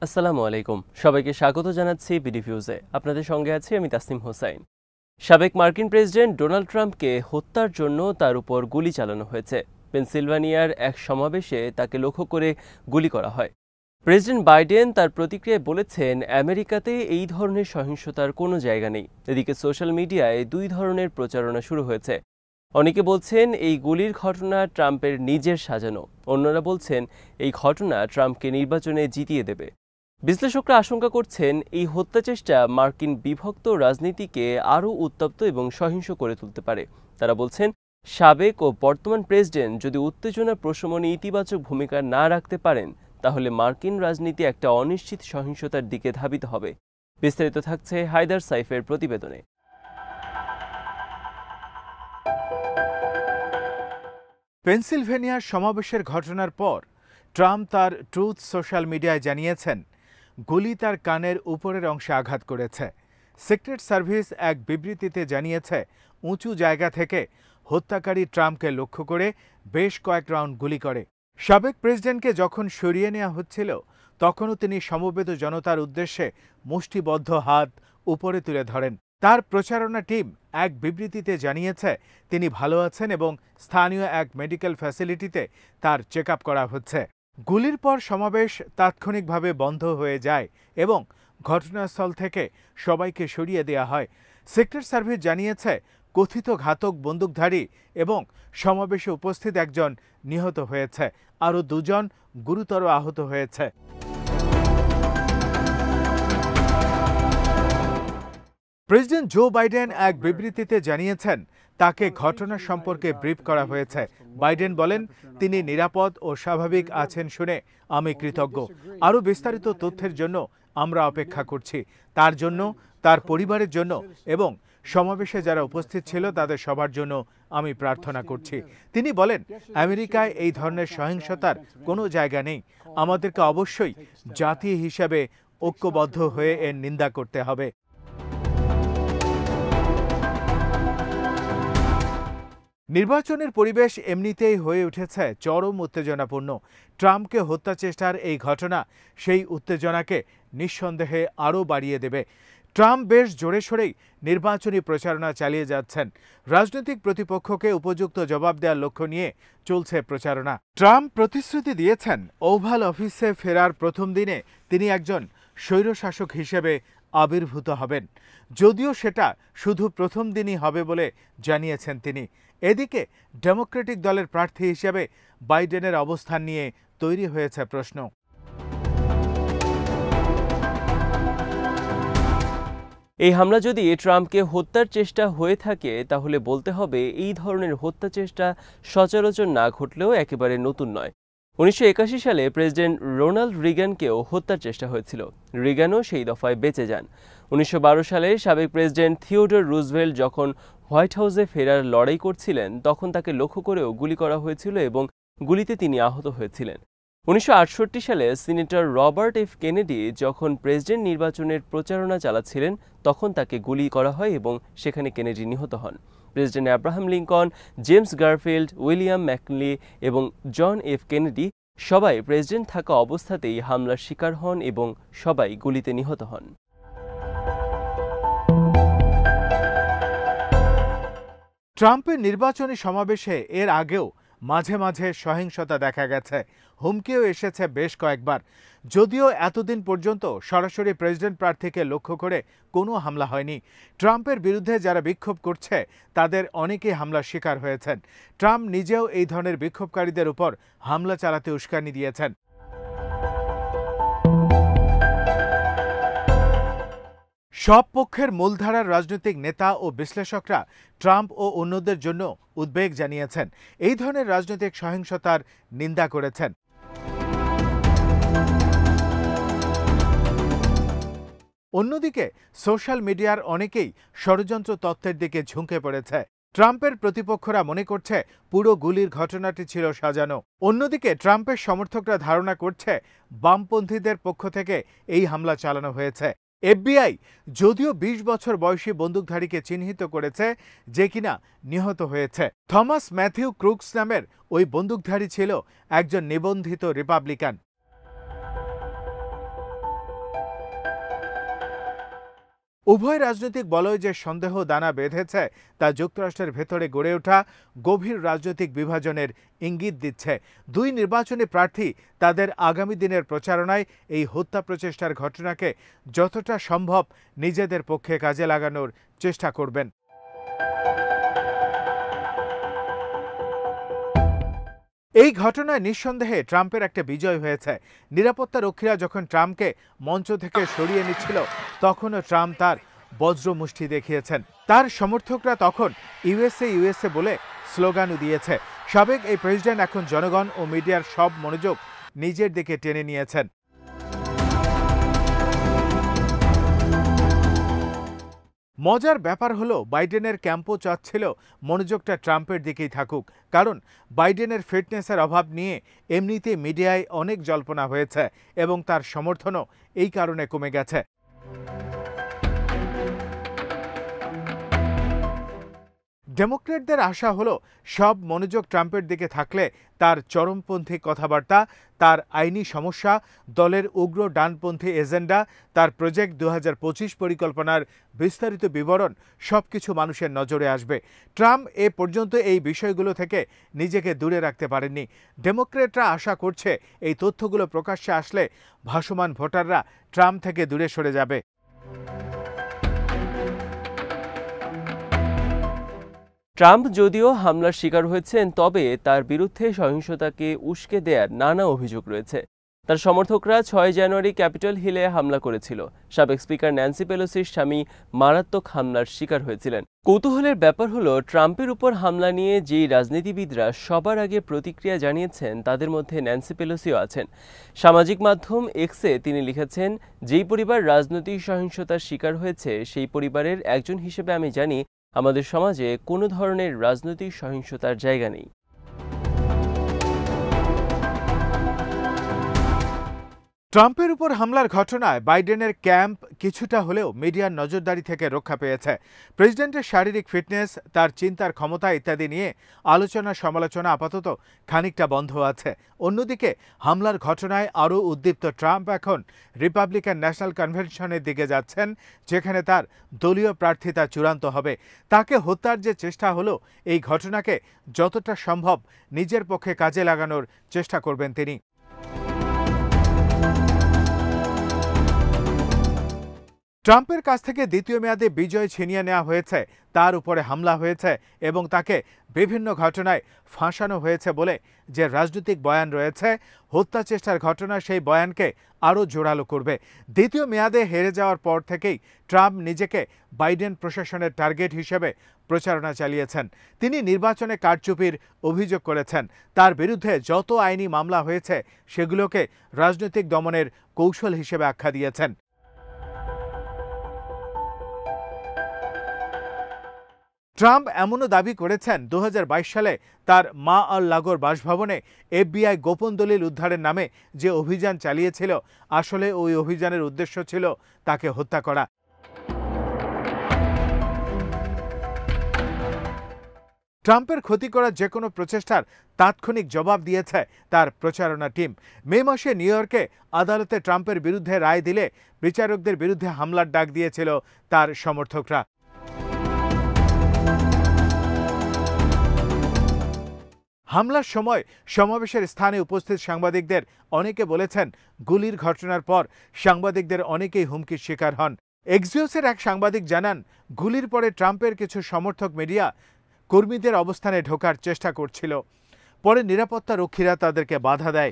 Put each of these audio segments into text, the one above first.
আসসালামু আলাইকুম। সবাইকে স্বাগত জানাচ্ছি বিডিভিউজে। আপনাদের সঙ্গে আছি আমি তাসনিম হোসাইন। সাবেক মার্কিন প্রেসিডেন্ট ডোনাল্ড ট্রাম্পকে হত্যার জন্য তার উপর গুলি চালানো হয়েছে। পেনসিলভানিয়ার এক সমাবেশে তাকে লক্ষ্য করে গুলি করা হয়। প্রেসিডেন্ট বাইডেন তার প্রতিক্রিয়ায় বলেছেন, আমেরিকাতে এই ধরনের সহিংসতার কোনো জায়গা নেই। এদিকে সোশ্যাল মিডিয়ায় দুই ধরনের প্রচারণা শুরু হয়েছে। অনেকে বলছেন এই গুলির ঘটনা ট্রাম্পের নিজের সাজানো, অন্যরা বলছেন এই ঘটনা ট্রাম্পকে নির্বাচনে জিতিয়ে দেবে। বিশ্লেষকরা আশঙ্কা করছেন এই হত্যাচেষ্টা মার্কিন বিভক্ত রাজনীতিকে আরও উত্তপ্ত এবং সহিংস করে তুলতে পারে। তারা বলছেন, সাবেক ও বর্তমান প্রেসিডেন্ট যদি উত্তেজনা প্রশমনে ইতিবাচক ভূমিকা না রাখতে পারেন, তাহলে মার্কিন রাজনীতি একটা অনিশ্চিত সহিংসতার দিকে ধাবিত হবে। বিস্তারিত থাকছে হায়দার সাইফের প্রতিবেদনে। পেনসিলভেনিয়ার সমাবেশের ঘটনার পর ট্রাম্প তার ট্রুথ সোশ্যাল মিডিয়ায় জানিয়েছেন, গুলি তার কানের উপরের অংশে আঘাত করেছে। সিক্রেট সার্ভিস এক বিবৃতিতে জানিয়েছে, উঁচু জায়গা থেকে হত্যাকারী ট্রাম্পকে লক্ষ্য করে বেশ কয়েক রাউন্ড গুলি করে। সাবেক প্রেসিডেন্টকে যখন সরিয়ে নেওয়া হচ্ছিল, তখনও তিনি সমবেত জনতার উদ্দেশ্যে মুষ্টিবদ্ধ হাত উপরে তুলে ধরেন। তার প্রচারণা টিম এক বিবৃতিতে জানিয়েছে, তিনি ভালো আছেন এবং স্থানীয় এক মেডিকেল ফ্যাসিলিটিতে তার চেক আপ করা হচ্ছে। গুলির পর সমাবেশ তাৎক্ষণিকভাবে বন্ধ হয়ে যায় এবং ঘটনাস্থল থেকে সবাইকে সরিয়ে দেওয়া হয়। সিক্রেট সার্ভিস জানিয়েছে, কথিত ঘাতক বন্দুকধারী এবং সমাবেশে উপস্থিত একজন নিহত হয়েছে, আরও দুজন গুরুতর আহত হয়েছে। প্রেসিডেন্ট জো বাইডেন এক বিবৃতিতে জানিয়েছেন, তাকে ঘটনা সম্পর্কে ব্রিফ করা হয়েছে। বাইডেন বলেন, তিনি নিরাপদ ও স্বাভাবিক আছেন শুনে আমি কৃতজ্ঞ। আরও বিস্তারিত তথ্যের জন্য আমরা অপেক্ষা করছি। তার জন্য, তার পরিবারের জন্য এবং সমাবেশে যারা উপস্থিত ছিল তাদের সবার জন্য আমি প্রার্থনা করছি। তিনি বলেন, আমেরিকায় এই ধরনের সহিংসতার কোনো জায়গা নেই। আমাদেরকে অবশ্যই জাতি হিসাবে ঐক্যবদ্ধ হয়ে এর নিন্দা করতে হবে। নির্বাচনের পরিবেশ এমনিতেই হয়ে উঠেছে চরম উত্তেজনাপূর্ণ। ট্রাম্পকে হত্যা চেষ্টার এই ঘটনা সেই উত্তেজনাকে নিঃসন্দেহে আরও বাড়িয়ে দেবে। ট্রাম্প বেশ জোরে সোরেই নির্বাচনী প্রচারণা চালিয়ে যাচ্ছেন। রাজনৈতিক প্রতিপক্ষকে উপযুক্ত জবাব দেওয়ার লক্ষ্য নিয়ে চলছে প্রচারণা। ট্রাম্প প্রতিশ্রুতি দিয়েছেন, ওভাল অফিসে ফেরার প্রথম দিনে তিনি একজন স্বৈরশাসক হিসেবে আবির্ভূত হবেন, যদিও সেটা শুধু প্রথম দিনই হবে বলে জানিয়েছেন তিনি। এদিকে ডেমোক্রেটিক দলের প্রার্থী হিসেবে বাইডেনের অবস্থান নিয়ে তৈরি হয়েছে প্রশ্ন। এই হামলা যদি ট্রাম্পকে হত্যার চেষ্টা হয়ে থাকে, তাহলে বলতে হবে এই ধরনের হত্যা চেষ্টা সচরাচর না ঘটলেও একেবারে নতুন নয়। 1981 সালে প্রেসিডেন্ট রোনাল্ড রিগানকেও হত্যার চেষ্টা হয়েছিল। রিগানও সেই দফায় বেঁচে যান। 1912 সালে সাবেক প্রেসিডেন্ট থিওডর রুজভেল্ট যখন হোয়াইট হাউসে ফেরার লড়াই করছিলেন, তখন তাকে লক্ষ্য করেও গুলি করা হয়েছিল এবং গুলিতে তিনি আহত হয়েছিলেন। 1968 সালে সিনেটর রবার্ট এফ কেনেডি যখন প্রেসিডেন্ট নির্বাচনের প্রচারণা চালাচ্ছিলেন, তখন তাকে গুলি করা হয় এবং সেখানে কেনেডি নিহত হন। President Abraham Lincoln, James Garfield, William McKinley এবং জন এফ কেনেডি সবাই প্রেসিডেন্ট থাকা অবস্থাতেই হামলার শিকার হন এবং সবাই গুলিতে নিহত হন। ট্রাম্পের নির্বাচনী সমাবেশে এর আগেও মাঝে মাঝে সহিংসতা দেখা গেছে, হুমকিও এসেছে বেশ কয়েকবার। যদিও এতদিন পর্যন্ত সরাসরি প্রেসিডেন্ট প্রার্থীকে লক্ষ্য করে কোনো হামলা হয়নি। ট্রাম্পের বিরুদ্ধে যারা বিক্ষোভ করছে তাদের অনেকেই হামলার শিকার হয়েছেন। ট্রাম্প নিজেও এই ধরনের বিক্ষোভকারীদের উপর হামলা চালাতে উস্কানি দিয়েছেন। সব পক্ষের মূলধারার রাজনৈতিক নেতা ও বিশ্লেষকরা ট্রাম্প ও অন্যদের জন্য উদ্বেগ জানিয়েছেন, এই ধরনের রাজনৈতিক সহিংসতার নিন্দা করেছেন। অন্যদিকে সোশ্যাল মিডিয়ার অনেকেই ষড়যন্ত্র তত্ত্বের দিকে ঝুঁকে পড়েছে। ট্রাম্পের প্রতিপক্ষরা মনে করছে পুরো গুলির ঘটনাটি ছিল সাজানো। অন্যদিকে ট্রাম্পের সমর্থকরা ধারণা করছে বামপন্থীদের পক্ষ থেকে এই হামলা চালানো হয়েছে। এফবিআই যদিও 20 বছর বয়সী বন্দুকধারীকে চিহ্নিত করেছে, যে কিনা নিহত হয়েছে। থমাস ম্যাথিউ ক্রুকস নামের ওই বন্দুকধারী ছিল একজন নিবন্ধিত রিপাবলিকান। উভয় রাজনৈতিক বলয় যে সন্দেহ দানা বেঁধেছে তা যুক্তরাষ্ট্রের ভেতরে গড়ে ওঠা গভীর রাজনৈতিক বিভাজনের ইঙ্গিত দিচ্ছে। দুই নির্বাচনী প্রার্থী তাদের আগামী দিনের প্রচারণায় এই হত্যা প্রচেষ্টার ঘটনাকে যতটা সম্ভব নিজেদের পক্ষে কাজে লাগানোর চেষ্টা করবেন। এই ঘটনায় নিঃসন্দেহে ট্রাম্পের একটা বিজয় হয়েছে। নিরাপত্তা রক্ষীরা যখন ট্রাম্পকে মঞ্চ থেকে সরিয়ে নিচ্ছিল তখনও ট্রাম্প তার বজ্রমুষ্টি দেখিয়েছেন। তার সমর্থকরা তখন ইউএসএ ইউএসএ বলে স্লোগানও দিয়েছে। সাবেক এই প্রেসিডেন্ট এখন জনগণ ও মিডিয়ার সব মনোযোগ নিজের দিকে টেনে নিয়েছেন। মজার ব্যাপার হলো বাইডেনের ক্যাম্পও চাচ্ছিল মনোযোগটা ট্রাম্পের দিকেই থাকুক, কারণ বাইডেনের ফিটনেসের অভাব নিয়ে এমনিতেই মিডিয়ায় অনেক জল্পনা হয়েছে এবং তার সমর্থনও এই কারণে কমে গেছে। ডেমোক্র্যাটদের আশা হলো সব মনোযোগ ট্রাম্পের দিকে থাকলে তার চরমপন্থী কথাবার্তা, তার আইনি সমস্যা, দলের উগ্র ডানপন্থী এজেন্ডা, তার প্রজেক্ট 2025 পরিকল্পনার বিস্তারিত বিবরণ সবকিছু মানুষের নজরে আসবে। ট্রাম্প এ পর্যন্ত এই বিষয়গুলো থেকে নিজেকে দূরে রাখতে পারেননি। ডেমোক্র্যাটরা আশা করছে এই তথ্যগুলো প্রকাশ্যে আসলে ভাসমান ভোটাররা ট্রাম্প থেকে দূরে সরে যাবে। ট্রাম্প যদিও হামলার শিকার হয়েছেন, তবে তার বিরুদ্ধে সহিংসতাকে উস্কে দেওয়ার নানা অভিযোগ রয়েছে। তার সমর্থকরা 6 জানুয়ারি ক্যাপিটল হিলে হামলা করেছিল। সাবেক স্পিকার ন্যান্সি পেলোসির স্বামী মারাত্মক হামলার শিকার হয়েছিলেন। কৌতূহলের ব্যাপার হলো, ট্রাম্পের উপর হামলা নিয়ে যেই রাজনীতিবিদরা সবার আগে প্রতিক্রিয়া জানিয়েছেন তাদের মধ্যে ন্যান্সি পেলোসিও আছেন। সামাজিক মাধ্যম এক্সে তিনি লিখেছেন, যেই পরিবার রাজনৈতিক সহিংসতার শিকার হয়েছে সেই পরিবারের একজন হিসেবে আমি জানি আমাদের সমাজে কোনো ধরনের রাজনৈতিক সহিংসতার জায়গা নেই। ট্রাম্পের উপর হামলার ঘটনায় বাইডেনের ক্যাম্প কিছুটা হলেও মিডিয়ার নজরদারি থেকে রক্ষা পেয়েছে। প্রেসিডেন্টের শারীরিক ফিটনেস, তার চিন্তার ক্ষমতা ইত্যাদি নিয়ে আলোচনা সমালোচনা আপাতত খানিকটা বন্ধ আছে। অন্যদিকে হামলার ঘটনায় আরও উদ্দীপ্ত ট্রাম্প এখন রিপাবলিকান ন্যাশনাল কনভেনশনের দিকে যাচ্ছেন, যেখানে তার দলীয় প্রার্থিতা চূড়ান্ত হবে। তাকে হত্যার যে চেষ্টা হলো, এই ঘটনাকে যতটা সম্ভব নিজের পক্ষে কাজে লাগানোর চেষ্টা করবেন তিনি। ট্রাম্পের কাছ থেকে দ্বিতীয় মেয়াদে বিজয় ছিনিয়ে নেওয়া হয়েছে, তার উপরে হামলা হয়েছে এবং তাকে বিভিন্ন ঘটনায় ফাঁসানো হয়েছে বলে যে রাজনৈতিক বয়ান রয়েছে, হত্যা চেষ্টার ঘটনা সেই বয়ানকে আরও জোরালো করবে। দ্বিতীয় মেয়াদে হেরে যাওয়ার পর থেকেই ট্রাম্প নিজেকে বাইডেন প্রশাসনের টার্গেট হিসেবে প্রচারণা চালিয়েছেন। তিনি নির্বাচনে কারচুপির অভিযোগ করেছেন। তার বিরুদ্ধে যত আইনি মামলা হয়েছে সেগুলোকে রাজনৈতিক দমনের কৌশল হিসেবে আখ্যা দিয়েছেন। ট্রাম্প এমনও দাবি করেছেন 2022 সালে তার মা আল লাগোর বাসভবনে FBI গোপন দলিল উদ্ধারের নামে যে অভিযান চালিয়েছিল, আসলে ওই অভিযানের উদ্দেশ্য ছিল তাকে হত্যা করা। ট্রাম্পের ক্ষতি করার যে কোনো প্রচেষ্টার তাৎক্ষণিক জবাব দিয়েছে তার প্রচারণা টিম। মে মাসে নিউ ইয়র্কে আদালতে ট্রাম্পের বিরুদ্ধে রায় দিলে বিচারকদের বিরুদ্ধে হামলার ডাক দিয়েছিল তার সমর্থকরা। হামলার সময় সমাবেশের স্থানে উপস্থিত সাংবাদিকদের অনেকে বলেছেন, গুলির ঘটনার পর সাংবাদিকদের অনেকেই হুমকির শিকার হন। এক্সিওসের এক সাংবাদিক জানান, গুলির পরে ট্রাম্পের কিছু সমর্থক মিডিয়া কর্মীদের অবস্থানে ঢোকার চেষ্টা করছিল। পরে নিরাপত্তা রক্ষীরা তাদেরকে বাধা দেয়।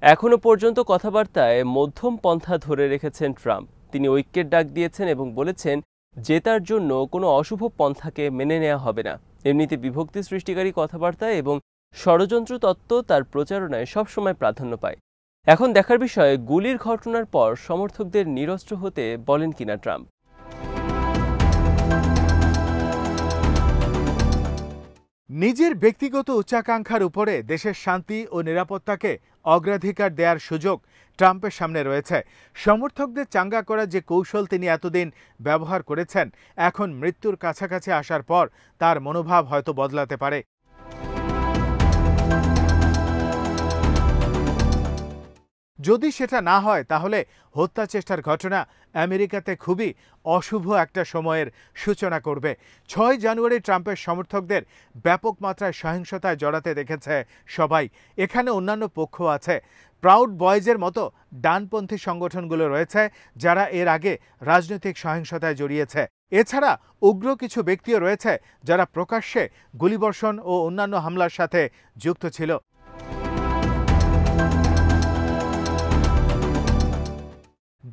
এখনো পর্যন্ত কথাবার্তায় মধ্যম পন্থা ধরে রেখেছেন ট্রাম্প। তিনি ঐক্যের ডাক দিয়েছেন এবং বলেছেন, জেতার জন্য কোনো অশুভ পন্থাকে মেনে নেওয়া হবে না। এমনিতে বিভক্তি সৃষ্টিকারী কথাবার্তা এবং ষড়যন্ত্র তত্ত্ব তার প্রচারণায় সবসময় প্রাধান্য পায়। এখন দেখার বিষয়, গুলির ঘটনার পর সমর্থকদের নিরস্ত্র হতে বলেন কিনা ট্রাম্প। নিজের ব্যক্তিগত উচ্চাকাঙ্ক্ষার উপরে দেশের শান্তি ও নিরাপত্তাকে অগ্রাধিকার দেওয়ার সুযোগ ট্রাম্পের সামনে রয়েছে। সমর্থকদের চাঙ্গা করার যে কৌশল তিনি এতদিন ব্যবহার করেছেন, এখন মৃত্যুর কাছাকাছি আসার পর তার মনোভাব হয়তো বদলাতে পারে। যদি সেটা না হয় তাহলে হত্যা চেষ্টার ঘটনা আমেরিকাতে খুবই অশুভ একটা সময়ের সূচনা করবে। 6 জানুয়ারি ট্রাম্পের সমর্থকদের ব্যাপক মাত্রায় সহিংসতায় জড়াতে দেখেছে সবাই। এখানে অন্যান্য পক্ষ আছে। প্রাউড বয়েজের মতো ডানপন্থী সংগঠনগুলো রয়েছে যারা এর আগে রাজনৈতিক সহিংসতায় জড়িয়েছে। এছাড়া উগ্র কিছু ব্যক্তিও রয়েছে যারা প্রকাশ্যে গুলিবর্ষণ ও অন্যান্য হামলার সাথে যুক্ত ছিল।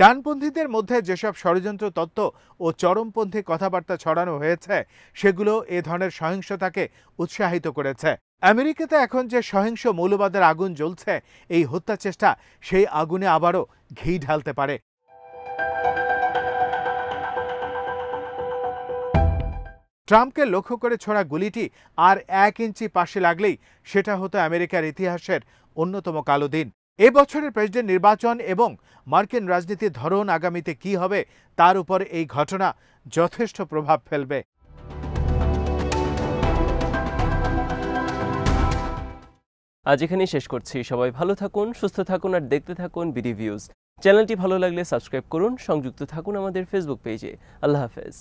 ডানপন্থীদের মধ্যে যেসব ষড়যন্ত্র তত্ত্ব ও চরমপন্থী কথাবার্তা ছড়ানো হয়েছে সেগুলো এ ধরনের সহিংসতাকে উৎসাহিত করেছে। আমেরিকাতে এখন যে সহিংস মৌলবাদের আগুন জ্বলছে, এই হত্যা চেষ্টা সেই আগুনে আবারও ঘি ঢালতে পারে। ট্রাম্পকে লক্ষ্য করে ছোড়া গুলিটি আর 1 ইঞ্চি পাশে লাগলেই সেটা হতো আমেরিকার ইতিহাসের অন্যতম কালো দিন। এ বছরের প্রেসিডেন্ট নির্বাচন এবং মার্কিন রাজনীতির ধরন আগামীতে কি হবে তার উপর এই ঘটনা যথেষ্ট প্রভাব ফেলবে। আজ এখানেই শেষ করছি। সবাই ভালো থাকুন, সুস্থ থাকুন আর দেখতে থাকুন বিডি ভিউজ। চ্যানেলটি ভালো লাগলে সাবস্ক্রাইব করুন, সংযুক্ত থাকুন আমাদের ফেসবুক পেজে। আল্লাহ হাফেজ।